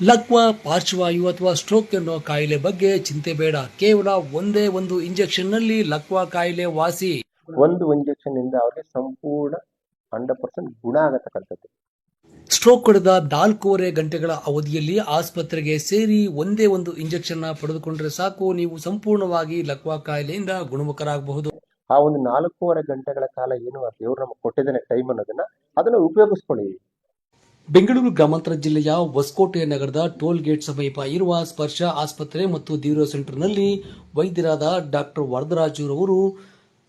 ಲಕ್ವಾ, ಪಾರ್ಶ್ವವಾಯು ಅಥವಾ ಸ್ಟ್ರೋಕ್ ಎನ್ನುವ ಕಾಯಿಲೆ ಬಗ್ಗೆ ಚಿಂತೆ ಬೇಡ. ಕೇವಲ ಒಂದೇ ಒಂದು ಇಂಜೆಕ್ಷನ್ನಲ್ಲಿ ಲಕ್ವಾ ಕಾಯಿಲೆ ವಾಸಿ. ಒಂದು ಇಂಜೆಕ್ಷನ್ ಇಂದ ಅವ್ರಿಗೆ ಸಂಪೂರ್ಣ 100% ಗುಣ ಆಗತಕ್ಕಂಥದ್ದು. ಸ್ಟ್ರೋಕ್ ಹೊಡೆದ 4.5 ಗಂಟೆಗಳ ಅವಧಿಯಲ್ಲಿ ಆಸ್ಪತ್ರೆಗೆ ಸೇರಿ ಒಂದೇ ಒಂದು ಇಂಜೆಕ್ಷನ್ ಪಡೆದುಕೊಂಡ್ರೆ ಸಾಕು, ನೀವು ಸಂಪೂರ್ಣವಾಗಿ ಲಕ್ವಾ ಕಾಯಿಲೆಯಿಂದ ಗುಣಮುಖರಾಗಬಹುದು. ಆ ಒಂದು 4.5 ಗಂಟೆಗಳ ಕಾಲ ಏನು ಆ ದೇವ್ರು ನಮಗೆ ಕೊಟ್ಟಿದ್ದಾನೆ ಟೈಮ್ ಅನ್ನೋದನ್ನ ಅದನ್ನ ಉಪಯೋಗಿಸ್ಕೊಳ್ಳಿ. ಬೆಂಗಳೂರು ಗ್ರಾಮಾಂತರ ಜಿಲ್ಲೆಯ ಹೊಸಕೋಟೆ ನಗರದ ಟೋಲ್ ಗೇಟ್ ಸಮೀಪ ಇರುವ ಸ್ಪರ್ಶ ಆಸ್ಪತ್ರೆ ಮತ್ತು ಧೀರೋ ಸೆಂಟರ್ನಲ್ಲಿ ವೈದ್ಯರಾದ ಡಾಕ್ಟರ್ ವರದರಾಜುರವರು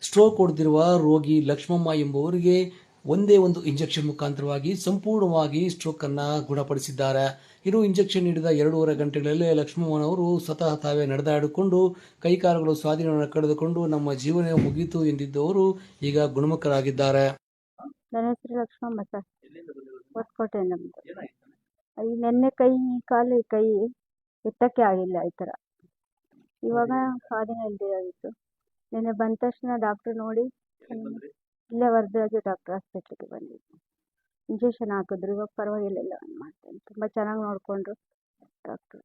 ಸ್ಟ್ರೋಕ್ ಹೊಡೆದಿರುವ ರೋಗಿ ಲಕ್ಷ್ಮಮ್ಮ ಎಂಬುವರಿಗೆ ಒಂದೇ ಒಂದು ಇಂಜೆಕ್ಷನ್ ಮುಖಾಂತರವಾಗಿ ಸಂಪೂರ್ಣವಾಗಿ ಸ್ಟ್ರೋಕ್ ಅನ್ನ ಗುಣಪಡಿಸಿದ್ದಾರೆ. ಇನ್ನು ಇಂಜೆಕ್ಷನ್ ನೀಡಿದ 2.5 ಗಂಟೆಗಳಲ್ಲೇ ಲಕ್ಷ್ಮಮ್ಮನವರು ಸ್ವತಃ ತಾವೇ ನಡೆದಾಡಿಕೊಂಡು ಕೈಕಾಲುಗಳು ಸ್ವಾಧೀನವನ್ನು ಕಳೆದುಕೊಂಡು ನಮ್ಮ ಜೀವನ ಮುಗಿಯಿತು ಎಂದಿದ್ದವರು ಈಗ ಗುಣಮುಖರಾಗಿದ್ದಾರೆ. ನನ್ನ ಹೆಸರು ಲಕ್ಷ್ಮಮ್ಮ ಸರ್, ಹೊಸಕೋಟೆ ನಮ್ಮದು. ಈ ನೆನ್ನೆ ಕೈ ಎತ್ತಕ್ಕೆ ಆಗಿಲ್ಲ ಈ ಥರ. ಇವಾಗ ಸ್ವಾಧೀನ ಇಲ್ದಿರೋದಿತ್ತು. ನೆನ್ನೆ ಬಂದ ತಕ್ಷಣ ಡಾಕ್ಟ್ರು ನೋಡಿ ಇಲ್ಲೇ ವರದರಾಜು ಡಾಕ್ಟರ್ ಹಾಸ್ಪಿಟ್ಲಿಗೆ ಬಂದಿದ್ದು. ಇಂಜೆಕ್ಷನ್ ಹಾಕಿದ್ರು. ಇವಾಗ ಪರವಾಗಿಲ್ಲ, ಎಲ್ಲ ಮಾಡ್ತೇನೆ. ತುಂಬ ಚೆನ್ನಾಗಿ ನೋಡಿಕೊಂಡ್ರು ಡಾಕ್ಟ್ರು.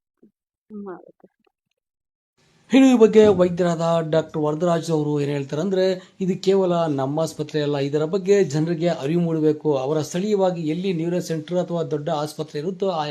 ಆಗುತ್ತೆ. ಇನ್ನು ಈ ಬಗ್ಗೆ ವೈದ್ಯರಾದ ಡಾಕ್ಟರ್ ವರದರಾಜ್ ಅವರು ಏನು ಹೇಳ್ತಾರೆ ಅಂದ್ರೆ, ಇದು ಕೇವಲ ನಮ್ಮ ಆಸ್ಪತ್ರೆ ಅಲ್ಲ, ಇದರ ಬಗ್ಗೆ ಜನರಿಗೆ ಅರಿವು ಮೂಡಬೇಕು. ಅವರ ಸ್ಥಳೀಯವಾಗಿ ಎಲ್ಲಿ ನ್ಯೂರೋ ಸೆಂಟರ್ ಅಥವಾ ದೊಡ್ಡ ಆಸ್ಪತ್ರೆ ಇರುತ್ತೋ ಆ